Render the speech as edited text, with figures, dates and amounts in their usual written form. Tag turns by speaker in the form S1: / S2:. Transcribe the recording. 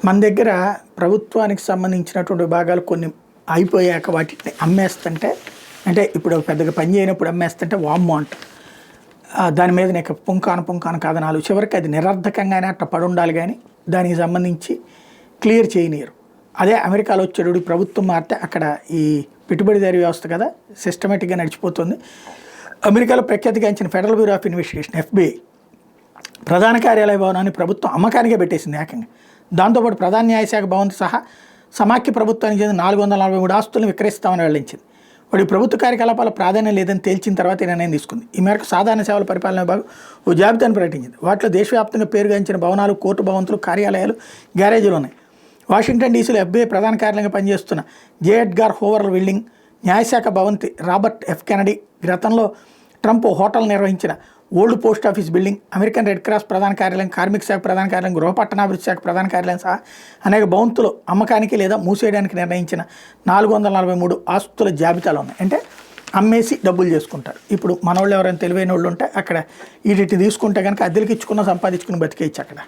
S1: మన దగ్గర ప్రభుత్వానికి సంబంధించినటువంటి విభాగాలు కొన్ని అయిపోయాక వాటిని అమ్మేస్తుంటే, అంటే ఇప్పుడు పెద్దగా పని చేయనప్పుడు అమ్మేస్తుంటే వామ్మో అంట. దాని మీద నీకు పుంకాను కాదనాలు చివరికి అది నిరర్ధకంగానే అట్లా పడి ఉండాలి, కానీ దానికి సంబంధించి క్లియర్ చేయనీయరు. అదే అమెరికాలో వచ్చేటప్పుడు ప్రభుత్వం మారితే అక్కడ ఈ పెట్టుబడిదారీ వ్యవస్థ కదా సిస్టమేటిక్గా నడిచిపోతుంది. అమెరికాలో ప్రఖ్యాతిగాంచిన federal bureau of investigation FBI ప్రధాన కార్యాలయ భవనాన్ని ప్రభుత్వం అమ్మకానికే పెట్టేసింది ఏకంగా. దాంతోపాటు ప్రధాన న్యాయశాఖ భవన్ సహా సమాఖ్య ప్రభుత్వానికి చెందిన 443 ఆస్తులను విక్రయిస్తామని వెల్లడించింది. వాడి ప్రభుత్వ కార్యకలాపాల ప్రాధాన్యం లేదని తేల్చిన తర్వాత ఈ నిర్ణయం తీసుకుంది. ఈ మేరకు సాధారణ సేవల పరిపాలన విభాగం ఓ జాబితాను ప్రకటించింది. వాటిలో దేశవ్యాప్తంగా పేరుగాంచిన భవనాలు, కోర్టు భవంతులు, కార్యాలయాలు, గ్యారేజీలు ఉన్నాయి. వాషింగ్టన్ డీసీలో FBI ప్రధాన కార్యాలయంగా పనిచేస్తున్న J. ఎడ్గార్ హూవర్ బిల్డింగ్, న్యాయశాఖ భవంతి రాబర్ట్ F. కెనడీ, గతంలో ట్రంప్ హోటల్ నిర్వహించిన old post office building, American red cross ప్రధాన కార్యాలయం, కార్మిక శాఖ ప్రధాన కార్యాలయం, గృహపట్టణాభివృద్ధి శాఖ ప్రధాన కార్యాలయం సహా అనేక భవంతులు అమ్మకానికి లేదా మూసేయడానికి నిర్ణయించిన 443 ఆస్తుల జాబితాలు ఉన్నాయి. అంటే అమ్మేసి డబ్బులు చేసుకుంటారు. ఇప్పుడు మనోళ్ళు ఎవరైనా తెలివైన వాళ్ళు ఉంటే అక్కడ వీటిని తీసుకుంటే కనుక అద్దెలకి ఇచ్చుకున్న సంపాదించుకుని బతికేయచ్చు అక్కడ.